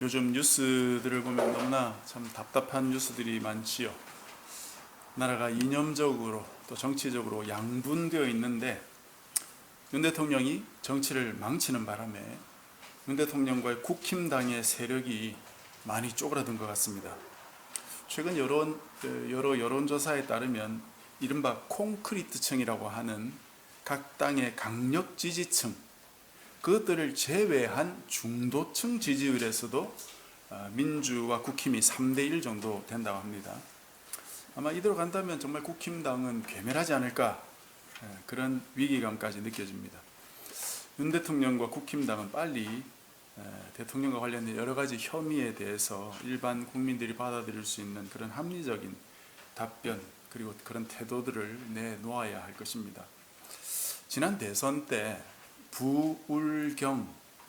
요즘 뉴스들을 보면 너무나 참 답답한 뉴스들이 많지요. 나라가 이념적으로 또 정치적으로 양분되어 있는데 윤 대통령이 정치를 망치는 바람에 윤 대통령과의 국힘당의 세력이 많이 쪼그라든 것 같습니다. 최근 여러 여론조사에 따르면 이른바 콘크리트층이라고 하는 각 당의 강력 지지층, 그것들을 제외한 중도층 지지율에서도 민주와 국힘이 3대1 정도 된다고 합니다. 아마 이대로 간다면 정말 국힘당은 괴멸하지 않을까, 그런 위기감까지 느껴집니다. 윤 대통령과 국힘당은 빨리 대통령과 관련된 여러 가지 혐의에 대해서 일반 국민들이 받아들일 수 있는 그런 합리적인 답변, 그리고 그런 태도들을 내놓아야 할 것입니다. 지난 대선 때 부울경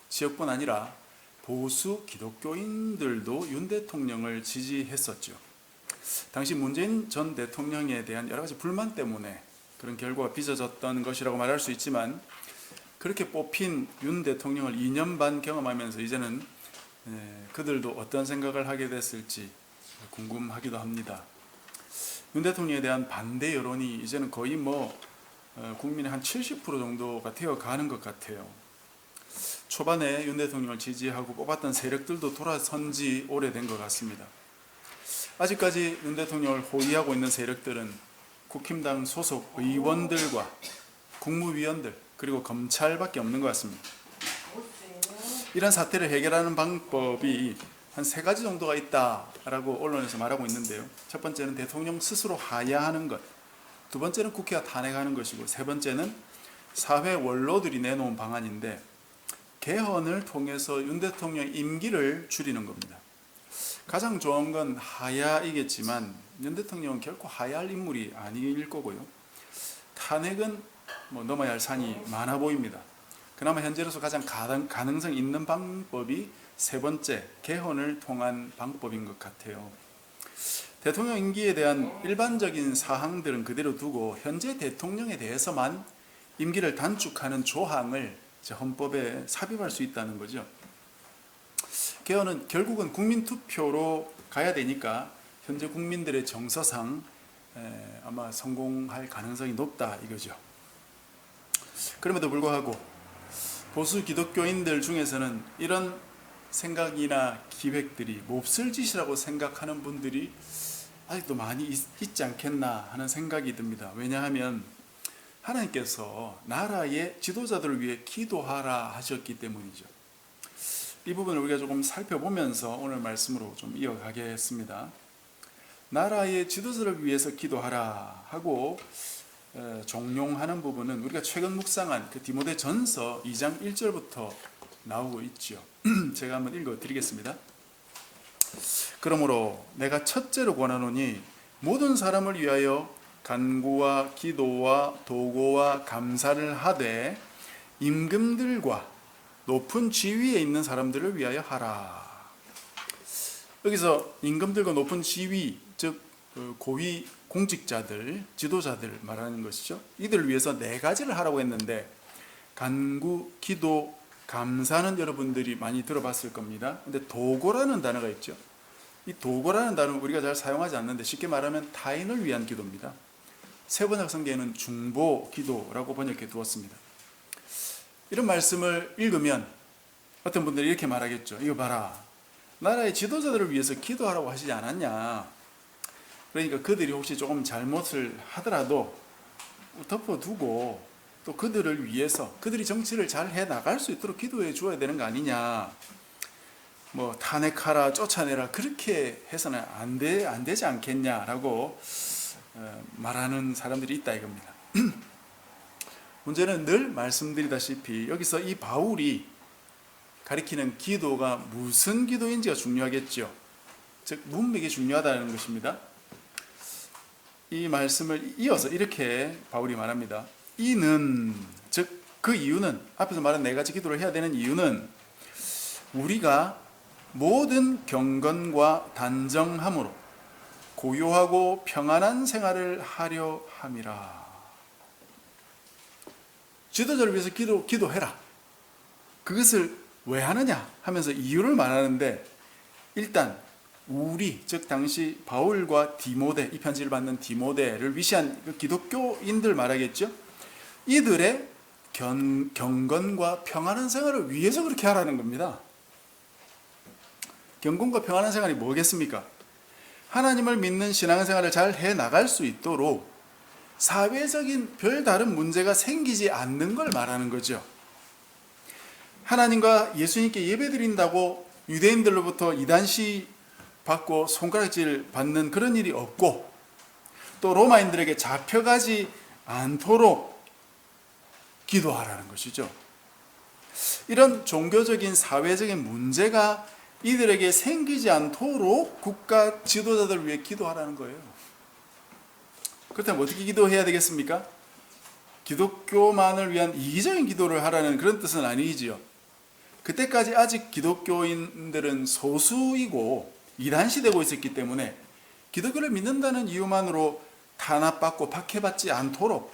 지역뿐 아니라 보수 기독교인들도 윤 대통령을 지지했었죠. 당시 문재인 전 대통령에 대한 여러 가지 불만 때문에 그런 결과가 빚어졌던 것이라고 말할 수 있지만, 그렇게 뽑힌 윤 대통령을 2년 반 경험하면서 이제는 그들도 어떤 생각을 하게 됐을지 궁금하기도 합니다. 윤 대통령에 대한 반대 여론이 이제는 거의 국민의 한 70% 정도가 되어가는 것 같아요. 초반에 윤 대통령을 지지하고 뽑았던 세력들도 돌아선 지 오래된 것 같습니다. 아직까지 윤 대통령을 호위하고 있는 세력들은 국힘당 소속 의원들과 국무위원들, 그리고 검찰밖에 없는 것 같습니다. 이런 사태를 해결하는 방법이 한 3가지 정도가 있다라고 언론에서 말하고 있는데요. 첫 번째는 대통령 스스로 하야하는 것, 두 번째는 국회가 탄핵하는 것이고, 세 번째는 사회 원로들이 내놓은 방안인데, 개헌을 통해서 윤 대통령의 임기를 줄이는 겁니다. 가장 좋은 건 하야이겠지만 윤 대통령은 결코 하야할 인물이 아닐 거고요. 탄핵은 넘어야 할 산이 많아 보입니다. 그나마 현재로서 가장 가능성 있는 방법이 세 번째, 개헌을 통한 방법인 것 같아요. 대통령 임기에 대한 일반적인 사항들은 그대로 두고 현재 대통령에 대해서만 임기를 단축하는 조항을 헌법에 삽입할 수 있다는 거죠. 개헌은 결국은 국민투표로 가야 되니까 현재 국민들의 정서상 아마 성공할 가능성이 높다 이거죠. 그럼에도 불구하고 보수 기독교인들 중에서는 이런 생각이나 기획들이 몹쓸 짓이라고 생각하는 분들이 아직도 많이 있지 않겠나 하는 생각이 듭니다. 왜냐하면 하나님께서 나라의 지도자들을 위해 기도하라 하셨기 때문이죠. 이 부분을 우리가 조금 살펴보면서 오늘 말씀으로 좀 이어가겠습니다. 나라의 지도자를 위해서 기도하라 하고 종용하는 부분은 우리가 최근 묵상한 그 디모데전서 2장 1절부터 나오고 있죠. 제가 한번 읽어드리겠습니다. 그러므로 내가 첫째로 권하노니 모든 사람을 위하여 간구와 기도와 도고와 감사를 하되 임금들과 높은 지위에 있는 사람들을 위하여 하라. 여기서 임금들과 높은 지위, 즉 고위 공직자들, 지도자들 말하는 것이죠. 이들을 위해서 4가지를 하라고 했는데, 간구, 기도, 감사는 여러분들이 많이 들어봤을 겁니다. 근데 도고라는 단어가 있죠. 이 도고라는 단어는 우리가 잘 사용하지 않는데, 쉽게 말하면 타인을 위한 기도입니다. 세번역 성경에는 중보 기도라고 번역해 두었습니다. 이런 말씀을 읽으면 어떤 분들이 이렇게 말하겠죠. 이거 봐라, 나라의 지도자들을 위해서 기도하라고 하시지 않았냐. 그러니까 그들이 혹시 조금 잘못을 하더라도 덮어두고 또 그들을 위해서 그들이 정치를 잘 해나갈 수 있도록 기도해 주어야 되는 거 아니냐. 탄핵하라, 쫓아내라, 그렇게 해서는 안 되지 않겠냐라고 말하는 사람들이 있다 이겁니다. 문제는 늘 말씀드리다시피 여기서 이 바울이 가리키는 기도가 무슨 기도인지가 중요하겠죠. 즉 문맥이 중요하다는 것입니다. 이 말씀을 이어서 이렇게 바울이 말합니다. 이는, 즉 그 이유는, 앞에서 말한 4가지 기도를 해야 되는 이유는 우리가 모든 경건과 단정함으로 고요하고 평안한 생활을 하려 함이라. 지도자를 위해서 기도해라. 그것을 왜 하느냐 하면서 이유를 말하는데, 일단 우리, 즉 당시 바울과 디모데, 이 편지를 받는 디모데를 위시한 그 기독교인들 말하겠죠. 이들의 경건과 평안한 생활을 위해서 그렇게 하라는 겁니다. 경건과 평안한 생활이 뭐겠습니까? 하나님을 믿는 신앙생활을 잘 해나갈 수 있도록 사회적인 별다른 문제가 생기지 않는 걸 말하는 거죠. 하나님과 예수님께 예배드린다고 유대인들로부터 이단시 받고 손가락질 받는 그런 일이 없고, 또 로마인들에게 잡혀가지 않도록 기도하라는 것이죠. 이런 종교적인 사회적인 문제가 이들에게 생기지 않도록 국가 지도자들을 위해 기도하라는 거예요. 그렇다면 어떻게 기도해야 되겠습니까? 기독교만을 위한 이기적인 기도를 하라는 그런 뜻은 아니지요. 그때까지 아직 기독교인들은 소수이고 이단시되고 있었기 때문에 기독교를 믿는다는 이유만으로 탄압받고 박해받지 않도록,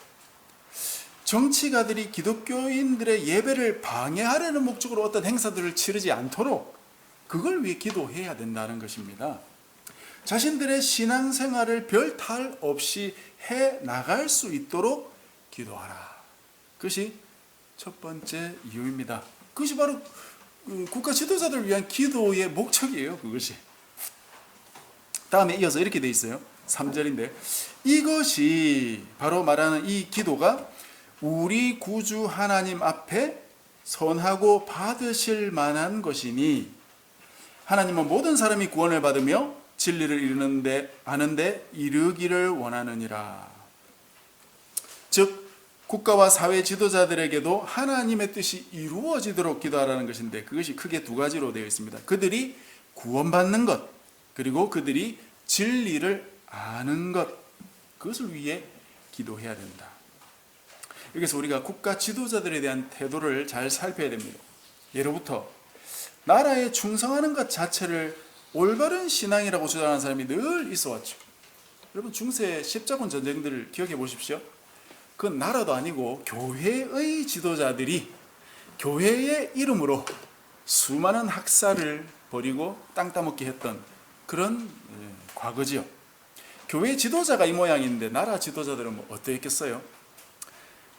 정치가들이 기독교인들의 예배를 방해하려는 목적으로 어떤 행사들을 치르지 않도록 그걸 위해 기도해야 된다는 것입니다. 자신들의 신앙생활을 별 탈 없이 해 나갈 수 있도록 기도하라. 그것이 첫 번째 이유입니다. 그것이 바로 국가 지도자들을 위한 기도의 목적이에요. 그것이. 다음에 이어서 이렇게 돼 있어요. 3절인데, 이것이 바로 말하는 이 기도가 우리 구주 하나님 앞에 선하고 받으실 만한 것이니, 하나님은 모든 사람이 구원을 받으며 진리를 아는데 이르기를 원하느니라. 즉 국가와 사회 지도자들에게도 하나님의 뜻이 이루어지도록 기도하라는 것인데, 그것이 크게 두 가지로 되어 있습니다. 그들이 구원받는 것, 그리고 그들이 진리를 아는 것, 그것을 위해 기도해야 된다. 여기서 우리가 국가 지도자들에 대한 태도를 잘 살펴야 됩니다. 예로부터 나라에 충성하는 것 자체를 올바른 신앙이라고 주장하는 사람이 늘 있어 왔죠. 여러분, 중세 십자군 전쟁들을 기억해 보십시오. 그건 나라도 아니고 교회의 지도자들이 교회의 이름으로 수많은 학살을 벌이고 땅 따먹게 했던 그런 과거지요. 교회 지도자가 이 모양인데 나라 지도자들은 뭐 어떠했겠어요?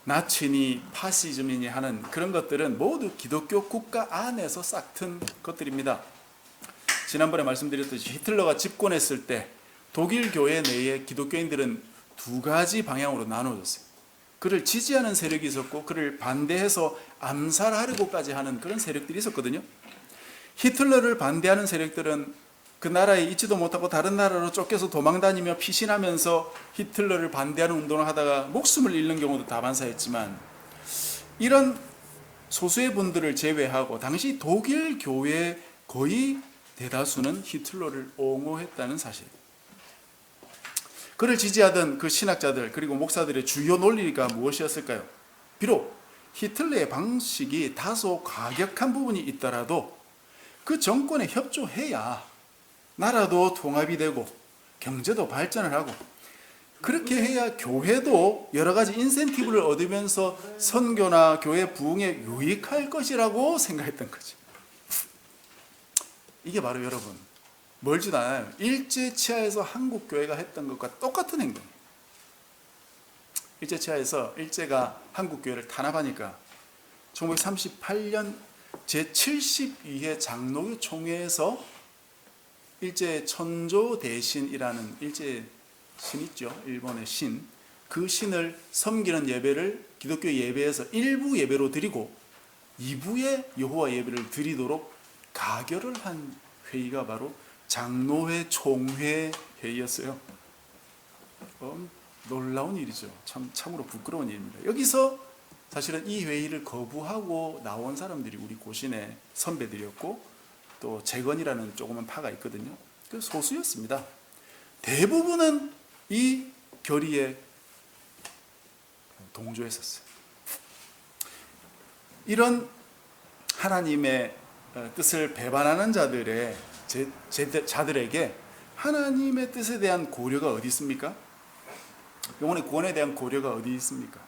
나치니 파시즘이니 하는 그런 것들은 모두 기독교 국가 안에서 싹튼 것들입니다. 지난번에 말씀드렸듯이 히틀러가 집권했을 때 독일 교회 내에 기독교인들은 두 가지 방향으로 나눠졌어요. 그를 지지하는 세력이 있었고, 그를 반대해서 암살하려고까지 하는 그런 세력들이 있었거든요. 히틀러를 반대하는 세력들은 그 나라에 있지도 못하고 다른 나라로 쫓겨서 도망다니며 피신하면서 히틀러를 반대하는 운동을 하다가 목숨을 잃는 경우도 다반사했지만, 이런 소수의 분들을 제외하고 당시 독일 교회의 거의 대다수는 히틀러를 옹호했다는 사실. 그를 지지하던 그 신학자들 그리고 목사들의 주요 논리가 무엇이었을까요? 비록 히틀러의 방식이 다소 과격한 부분이 있더라도 그 정권에 협조해야 나라도 통합이 되고 경제도 발전을 하고, 그렇게 해야 교회도 여러 가지 인센티브를 얻으면서 선교나 교회 부흥에 유익할 것이라고 생각했던 거죠. 이게 바로 여러분, 멀지도 않아요. 일제치하에서 한국교회가 했던 것과 똑같은 행동이에요. 일제치하에서 일제가 한국교회를 탄압하니까 1938년 제72회 장로교 총회에서 일제 천조대신이라는 일제 신 있죠. 일본의 신. 그 신을 섬기는 예배를 기독교 예배에서 일부 예배로 드리고 2부의 여호와 예배를 드리도록 가결을 한 회의가 바로 장로회 총회 회의였어요. 놀라운 일이죠. 참으로 부끄러운 일입니다. 여기서 사실은 이 회의를 거부하고 나온 사람들이 우리 고신의 선배들이었고, 또 재건이라는 조그만 파가 있거든요. 그 소수였습니다. 대부분은 이 결의에 동조했었어요. 이런 하나님의 뜻을 배반하는 자들에게 하나님의 뜻에 대한 고려가 어디 있습니까? 영혼의 구원에 대한 고려가 어디 있습니까?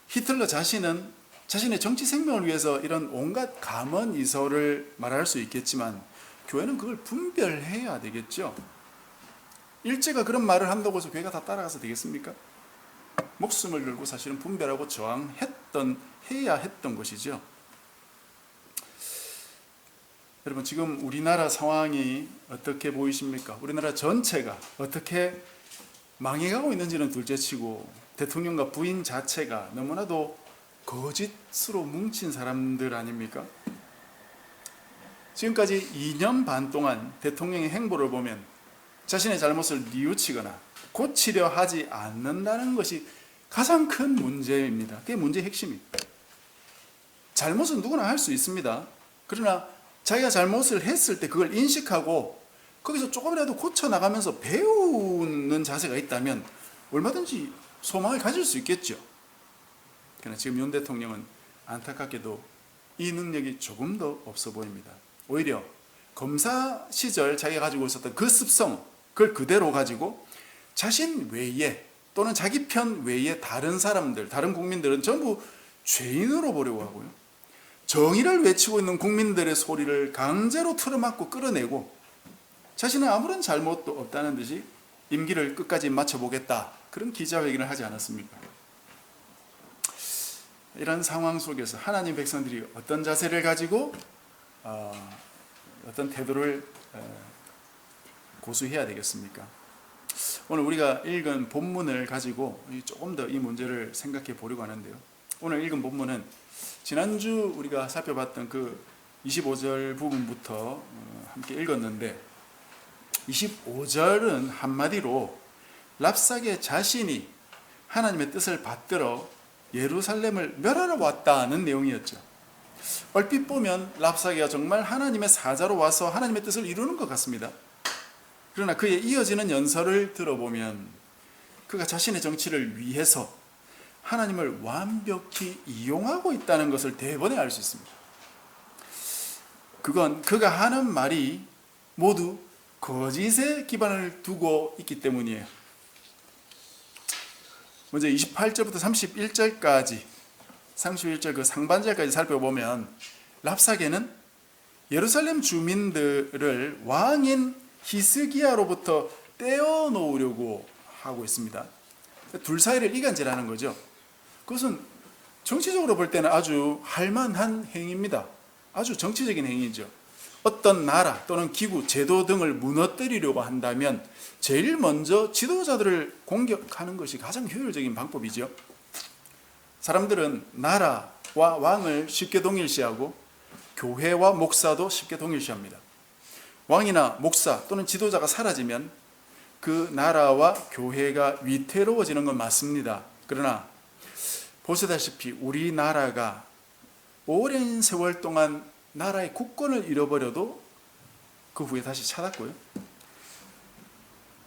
히틀러 자신은 자신의 정치 생명을 위해서 이런 온갖 감언이설을 말할 수 있겠지만 교회는 그걸 분별해야 되겠죠. 일제가 그런 말을 한다고 해서 교회가 다 따라가서 되겠습니까? 목숨을 걸고 사실은 분별하고 해야 했던 것이죠. 여러분, 지금 우리나라 상황이 어떻게 보이십니까? 우리나라 전체가 어떻게 망해가고 있는지는 둘째치고 대통령과 부인 자체가 너무나도 거짓으로 뭉친 사람들 아닙니까? 지금까지 2년 반 동안 대통령의 행보를 보면 자신의 잘못을 뉘우치거나 고치려 하지 않는다는 것이 가장 큰 문제입니다. 그게 문제의 핵심입니다. 잘못은 누구나 할 수 있습니다. 그러나 자기가 잘못을 했을 때 그걸 인식하고 거기서 조금이라도 고쳐나가면서 배우는 자세가 있다면 얼마든지 소망을 가질 수 있겠죠. 그러나 지금 윤 대통령은 안타깝게도 이 능력이 조금 더 없어 보입니다. 오히려 검사 시절 자기가 가지고 있었던 그 습성, 그걸 그대로 가지고 자신 외에 또는 자기 편 외에 다른 사람들, 다른 국민들은 전부 죄인으로 보려고 하고요. 정의를 외치고 있는 국민들의 소리를 강제로 틀어막고 끌어내고 자신은 아무런 잘못도 없다는 듯이 임기를 끝까지 마쳐보겠다, 그런 기자회견을 하지 않았습니까? 이런 상황 속에서 하나님 백성들이 어떤 자세를 가지고 어떤 태도를 고수해야 되겠습니까? 오늘 우리가 읽은 본문을 가지고 조금 더 이 문제를 생각해 보려고 하는데요. 오늘 읽은 본문은 지난주 우리가 살펴봤던 그 25절 부분부터 함께 읽었는데, 25절은 한마디로 랍사게 자신이 하나님의 뜻을 받들어 예루살렘을 멸하러 왔다는 내용이었죠. 얼핏 보면 랍사게가 정말 하나님의 사자로 와서 하나님의 뜻을 이루는 것 같습니다. 그러나 그에 이어지는 연설을 들어보면 그가 자신의 정치를 위해서 하나님을 완벽히 이용하고 있다는 것을 대번에 알 수 있습니다. 그건 그가 하는 말이 모두 거짓에 기반을 두고 있기 때문이에요. 먼저 28절부터 31절까지 31절 그 상반절까지 살펴보면 랍사게는 예루살렘 주민들을 왕인 히스기야로부터 떼어놓으려고 하고 있습니다. 둘 사이를 이간질하는 거죠. 그것은 정치적으로 볼 때는 아주 할만한 행위입니다. 아주 정치적인 행위죠. 어떤 나라 또는 기구, 제도 등을 무너뜨리려고 한다면 제일 먼저 지도자들을 공격하는 것이 가장 효율적인 방법이죠. 사람들은 나라와 왕을 쉽게 동일시하고 교회와 목사도 쉽게 동일시합니다. 왕이나 목사 또는 지도자가 사라지면 그 나라와 교회가 위태로워지는 건 맞습니다. 그러나 보시다시피 우리나라가 오랜 세월 동안 나라의 국권을 잃어버려도 그 후에 다시 찾았고요.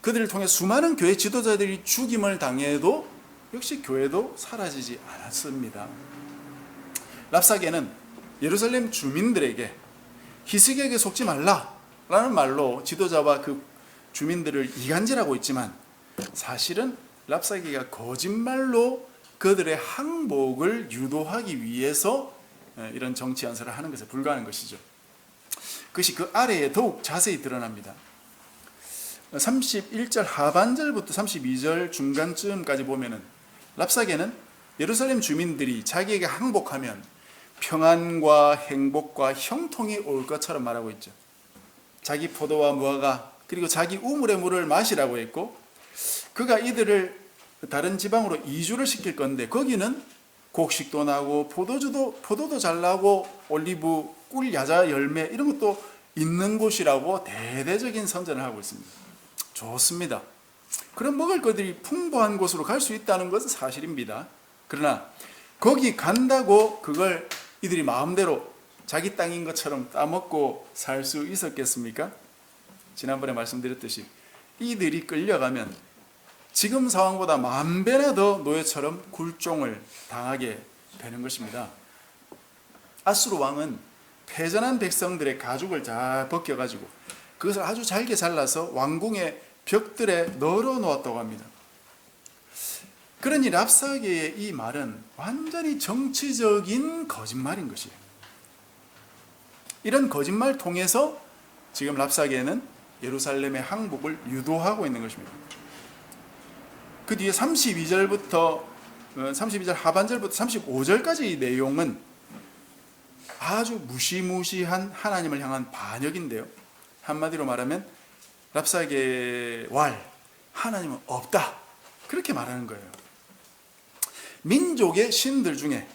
그들을 통해 수많은 교회 지도자들이 죽임을 당해도 역시 교회도 사라지지 않았습니다. 랍사게는 예루살렘 주민들에게 히스기야에게 속지 말라라는 말로 지도자와 그 주민들을 이간질하고 있지만, 사실은 랍사게가 거짓말로 그들의 항복을 유도하기 위해서 이런 정치 연설을 하는 것에 불과한 것이죠. 그것이 그 아래에 더욱 자세히 드러납니다. 31절 하반절부터 32절 중간쯤까지 보면은 랍사게는 예루살렘 주민들이 자기에게 항복하면 평안과 행복과 형통이 올 것처럼 말하고 있죠. 자기 포도와 무화과 그리고 자기 우물의 물을 마시라고 했고, 그가 이들을 다른 지방으로 이주를 시킬 건데 거기는 곡식도 나고 포도도 잘 나고 올리브, 꿀, 야자, 열매 이런 것도 있는 곳이라고 대대적인 선전을 하고 있습니다. 좋습니다. 그런 먹을 것들이 풍부한 곳으로 갈 수 있다는 것은 사실입니다. 그러나 거기 간다고 그걸 이들이 마음대로 자기 땅인 것처럼 따먹고 살 수 있었겠습니까? 지난번에 말씀드렸듯이 이들이 끌려가면 지금 상황보다 만 배나 더 노예처럼 굴종을 당하게 되는 것입니다. 아수르 왕은 패전한 백성들의 가죽을 잘 벗겨가지고 그것을 아주 잘게 잘라서 왕궁의 벽들에 널어 놓았다고 합니다. 그러니 랍사게의 이 말은 완전히 정치적인 거짓말인 것이에요. 이런 거짓말 통해서 지금 랍사게는 예루살렘의 항복을 유도하고 있는 것입니다. 그 뒤에 32절 하반절부터 35절까지 이 내용은 아주 무시무시한 하나님을 향한 반역인데요. 한마디로 말하면 랍사게의 하나님은 없다, 그렇게 말하는 거예요. 민족의 신들 중에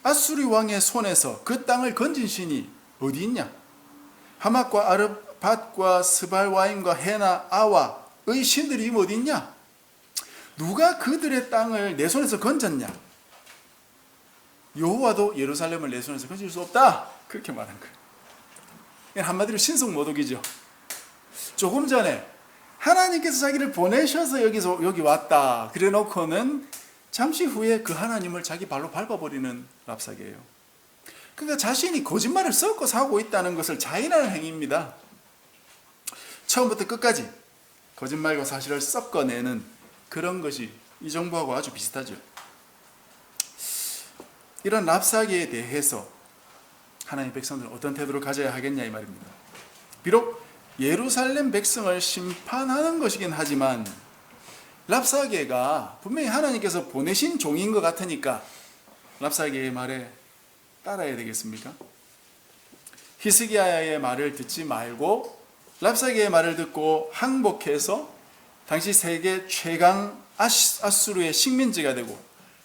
아수리 왕의 손에서 그 땅을 건진 신이 어디 있냐? 하맛과 아르밧과 스발와임과 헤나 아와의 신들이 어디 있냐? 누가 그들의 땅을 내 손에서 건졌냐? 여호와도 예루살렘을 내 손에서 건질 수 없다, 그렇게 말한 거예요. 한마디로 신성모독이죠. 조금 전에 하나님께서 자기를 보내셔서 여기 왔다 그래 놓고는 잠시 후에 그 하나님을 자기 발로 밟아버리는 랍사게예요. 그러니까 자신이 거짓말을 섞어 사고 있다는 것을 자인하는 행위입니다. 처음부터 끝까지 거짓말과 사실을 섞어내는 그런 것이 이 정부하고 아주 비슷하죠. 이런 랍사게에 대해서 하나님의 백성들은 어떤 태도를 가져야 하겠냐 이 말입니다. 비록 예루살렘 백성을 심판하는 것이긴 하지만 랍사게가 분명히 하나님께서 보내신 종인 것 같으니까 랍사게의 말에 따라야 되겠습니까? 히스기야의 말을 듣지 말고 랍사게의 말을 듣고 항복해서 당시 세계 최강 아수르의 식민지가 되고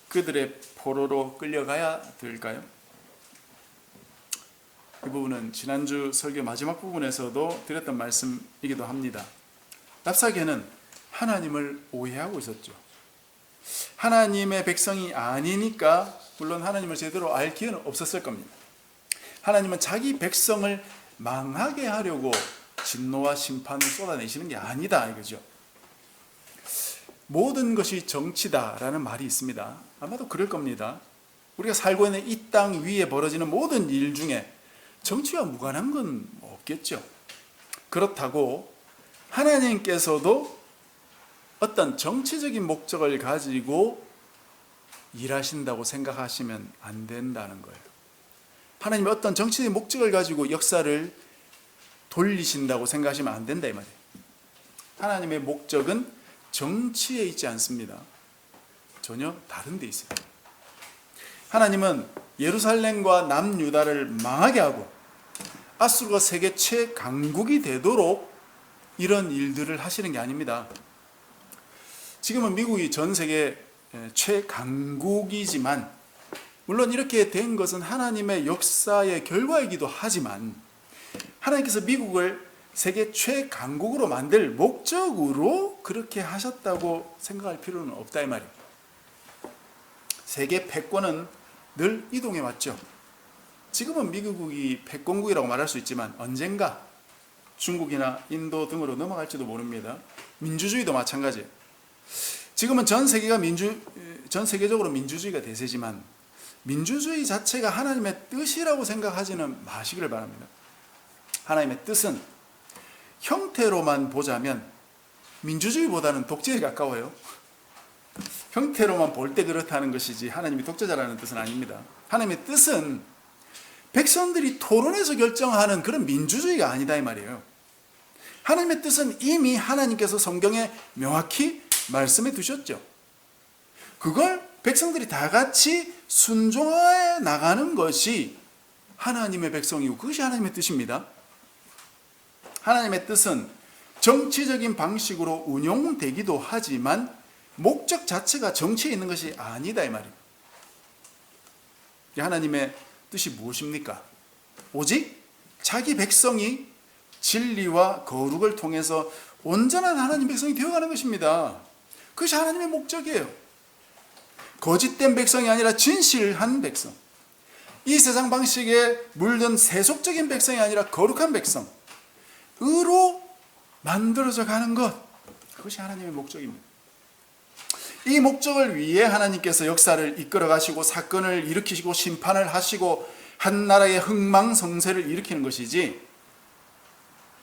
그들의 포로로 끌려가야 될까요? 이 부분은 지난주 설교 마지막 부분에서도 드렸던 말씀이기도 합니다. 랍사게는 하나님을 오해하고 있었죠. 하나님의 백성이 아니니까 물론 하나님을 제대로 알 기회는 없었을 겁니다. 하나님은 자기 백성을 망하게 하려고 진노와 심판을 쏟아내시는 게 아니다 이거죠. 모든 것이 정치다라는 말이 있습니다. 아마도 그럴 겁니다. 우리가 살고 있는 이 땅 위에 벌어지는 모든 일 중에 정치와 무관한 건 없겠죠. 그렇다고 하나님께서도 어떤 정치적인 목적을 가지고 일하신다고 생각하시면 안 된다는 거예요. 하나님이 어떤 정치적인 목적을 가지고 역사를 돌리신다고 생각하시면 안 된다 이 말이에요. 하나님의 목적은 정치에 있지 않습니다. 전혀 다른 데 있어요. 하나님은 예루살렘과 남유다를 망하게 하고 아수르가 세계 최강국이 되도록 이런 일들을 하시는 게 아닙니다. 지금은 미국이 전 세계 최강국이지만 물론 이렇게 된 것은 하나님의 역사의 결과이기도 하지만 하나님께서 미국을 세계 최강국으로 만들 목적으로 그렇게 하셨다고 생각할 필요는 없다 이 말이에요. 세계 패권은 늘 이동해 왔죠. 지금은 미국이 패권국이라고 말할 수 있지만 언젠가 중국이나 인도 등으로 넘어갈지도 모릅니다. 민주주의도 마찬가지예요. 지금은 전 세계적으로 민주주의가 대세지만 민주주의 자체가 하나님의 뜻이라고 생각하지는 마시기를 바랍니다. 하나님의 뜻은 형태로만 보자면 민주주의보다는 독재에 가까워요. 형태로만 볼 때 그렇다는 것이지 하나님이 독재자라는 뜻은 아닙니다. 하나님의 뜻은 백성들이 토론해서 결정하는 그런 민주주의가 아니다 이 말이에요. 하나님의 뜻은 이미 하나님께서 성경에 명확히 말씀해 두셨죠. 그걸 백성들이 다 같이 순종해 나가는 것이 하나님의 백성이고 그것이 하나님의 뜻입니다. 하나님의 뜻은 정치적인 방식으로 운용되기도 하지만 목적 자체가 정치에 있는 것이 아니다 이 말입니다. 하나님의 뜻이 무엇입니까? 오직 자기 백성이 진리와 거룩을 통해서 온전한 하나님 백성이 되어가는 것입니다. 그것이 하나님의 목적이에요. 거짓된 백성이 아니라 진실한 백성, 이 세상 방식에 물든 세속적인 백성이 아니라 거룩한 백성으로 만들어져 가는 것, 그것이 하나님의 목적입니다. 이 목적을 위해 하나님께서 역사를 이끌어 가시고 사건을 일으키시고 심판을 하시고 한 나라의 흥망성쇠를 일으키는 것이지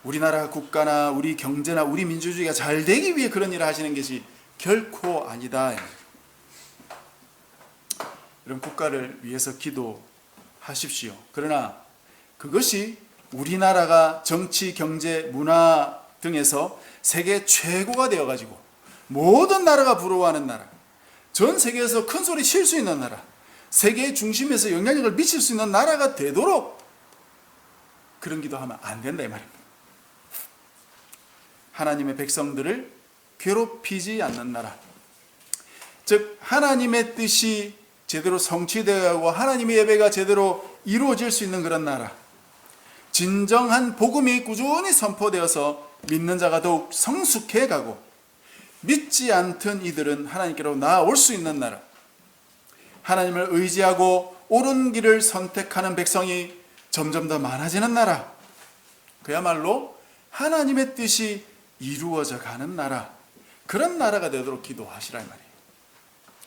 우리나라 국가나 우리 경제나 우리 민주주의가 잘 되기 위해 그런 일을 하시는 것이 결코 아니다. 그런 국가를 위해서 기도하십시오. 그러나 그것이 우리나라가 정치, 경제, 문화 등에서 세계 최고가 되어가지고 모든 나라가 부러워하는 나라, 전 세계에서 큰 소리 칠 수 있는 나라, 세계의 중심에서 영향력을 미칠 수 있는 나라가 되도록 그런 기도하면 안 된다 이 말입니다. 하나님의 백성들을 괴롭히지 않는 나라, 즉 하나님의 뜻이 제대로 성취되어야 하고 하나님의 예배가 제대로 이루어질 수 있는 그런 나라, 진정한 복음이 꾸준히 선포되어서 믿는 자가 더욱 성숙해 가고 믿지 않던 이들은 하나님께로 나아올 수 있는 나라, 하나님을 의지하고 옳은 길을 선택하는 백성이 점점 더 많아지는 나라, 그야말로 하나님의 뜻이 이루어져 가는 나라, 그런 나라가 되도록 기도하시라 이 말이에요.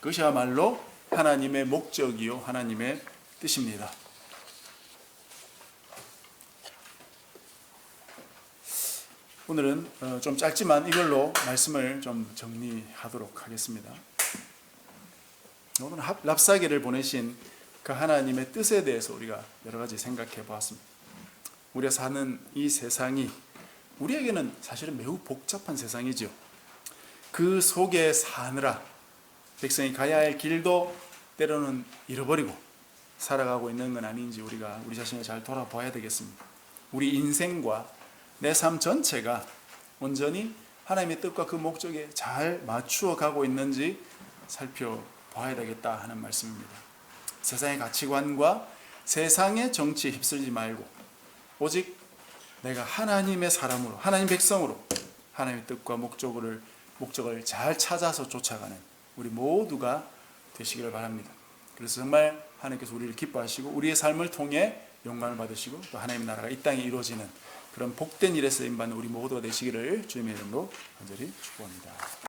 그것이야말로 하나님의 목적이요 하나님의 뜻입니다. 오늘은 좀 짧지만 이걸로 말씀을 좀 정리하도록 하겠습니다. 오늘 랍사계를 보내신 그 하나님의 뜻에 대해서 우리가 여러 가지 생각해 보았습니다. 우리가 사는 이 세상이 우리에게는 사실은 매우 복잡한 세상이죠. 그 속에 사느라 백성이 가야 할 길도 때로는 잃어버리고 살아가고 있는 건 아닌지 우리가 우리 자신을 잘 돌아봐야 되겠습니다. 우리 인생과 내 삶 전체가 온전히 하나님의 뜻과 그 목적에 잘 맞추어 가고 있는지 살펴봐야 되겠다 하는 말씀입니다. 세상의 가치관과 세상의 정치에 휩쓸리지 말고 오직 내가 하나님의 사람으로, 하나님 백성으로 하나님의 뜻과 목적을 잘 찾아서 쫓아가는 우리 모두가 되시기를 바랍니다. 그래서 정말 하나님께서 우리를 기뻐하시고 우리의 삶을 통해 영광을 받으시고 또 하나님의 나라가 이 땅에 이루어지는 그런 복된 일에 쓰임받는 우리 모두가 되시기를 주님의 이름으로 간절히 축복합니다.